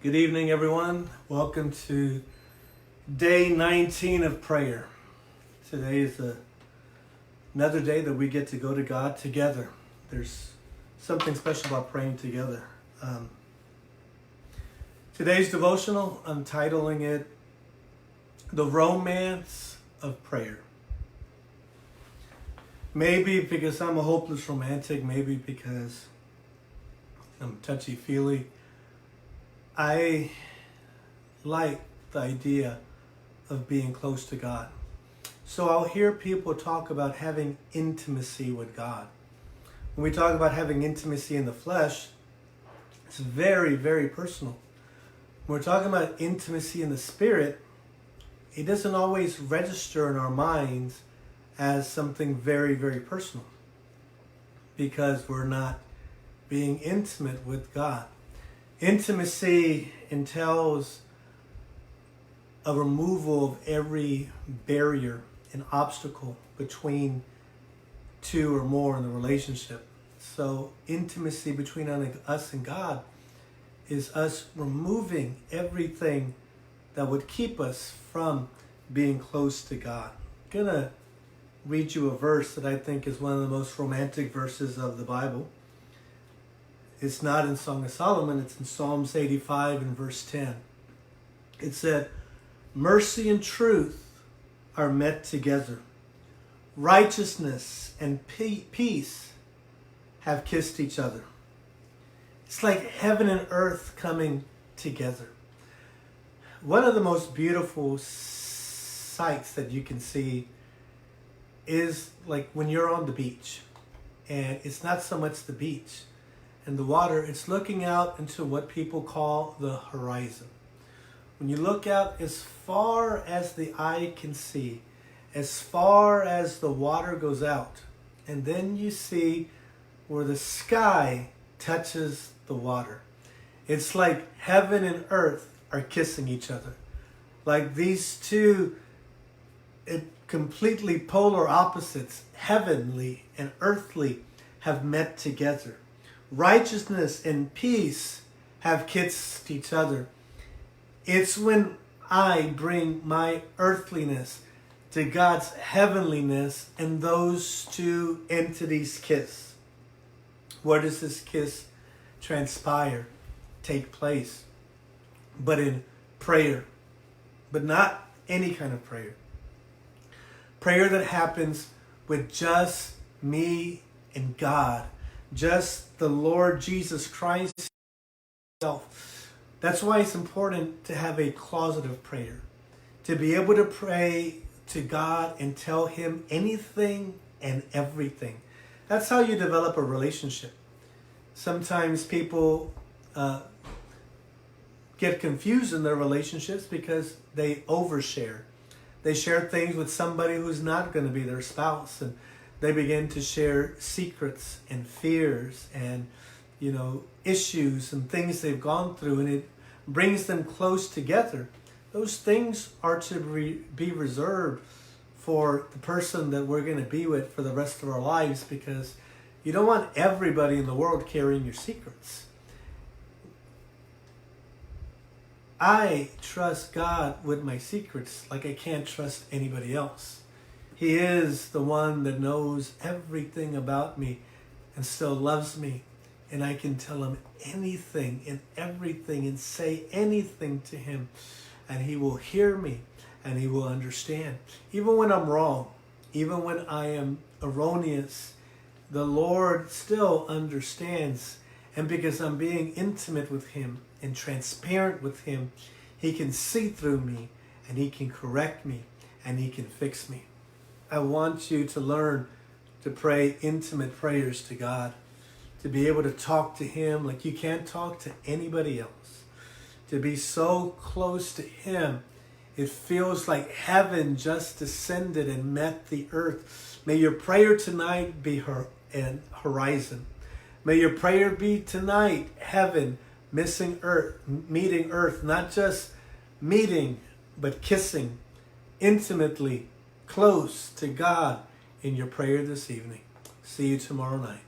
Good evening, everyone. Welcome to day 19 of prayer. Today is another day that we get to go to God together. There's something special about praying together. Today's devotional, I'm titling it The Romance of Prayer. Maybe because I'm a hopeless romantic, maybe because I'm touchy-feely. I like the idea of being close to God. So I'll hear people talk about having intimacy with God. When we talk about having intimacy in the flesh, it's very, very personal. When we're talking about intimacy in the spirit, it doesn't always register in our minds as something very, very personal because we're not being intimate with God. Intimacy entails a removal of every barrier and obstacle between two or more in the relationship. So intimacy between us and God is us removing everything that would keep us from being close to God. I'm going to read you a verse that I think is one of the most romantic verses of the Bible. It's not in Song of Solomon, it's in Psalms 85 and verse 10. It said, "Mercy and truth are met together. Righteousness and peace have kissed each other." It's like heaven and earth coming together. One of the most beautiful sights that you can see is like when you're on the beach. And it's not so much the beach and the water, it's looking out into what people call the horizon. When you look out as far as the eye can see, as far as the water goes out, and then you see where the sky touches the water. It's like heaven and earth are kissing each other. Like these two completely polar opposites, heavenly and earthly, have met together. Righteousness and peace have kissed each other. It's when I bring my earthliness to God's heavenliness and those two entities kiss. Where does this kiss transpire, take place? But in prayer. But not any kind of prayer. Prayer that happens with just me and God. Just the Lord Jesus Christ himself. That's why it's important to have a closet of prayer. To be able to pray to God and tell him anything and everything. That's how you develop a relationship. Sometimes people get confused in their relationships because they overshare. They share things with somebody who's not going to be their spouse, and they begin to share secrets and fears and, issues and things they've gone through, and it brings them close together. Those things are to be reserved for the person that we're going to be with for the rest of our lives, because you don't want everybody in the world carrying your secrets. I trust God with my secrets like I can't trust anybody else. He is the one that knows everything about me and still loves me. And I can tell him anything and everything and say anything to him. And he will hear me and he will understand. Even when I'm wrong, even when I am erroneous, the Lord still understands. And because I'm being intimate with him and transparent with him, he can see through me and he can correct me and he can fix me. I want you to learn to pray intimate prayers to God, to be able to talk to him like you can't talk to anybody else, to be so close to him. It feels like heaven just descended and met the earth. May your prayer tonight be an horizon. May your prayer be tonight heaven meeting earth, not just meeting, but kissing intimately close to God in your prayer this evening. See you tomorrow night.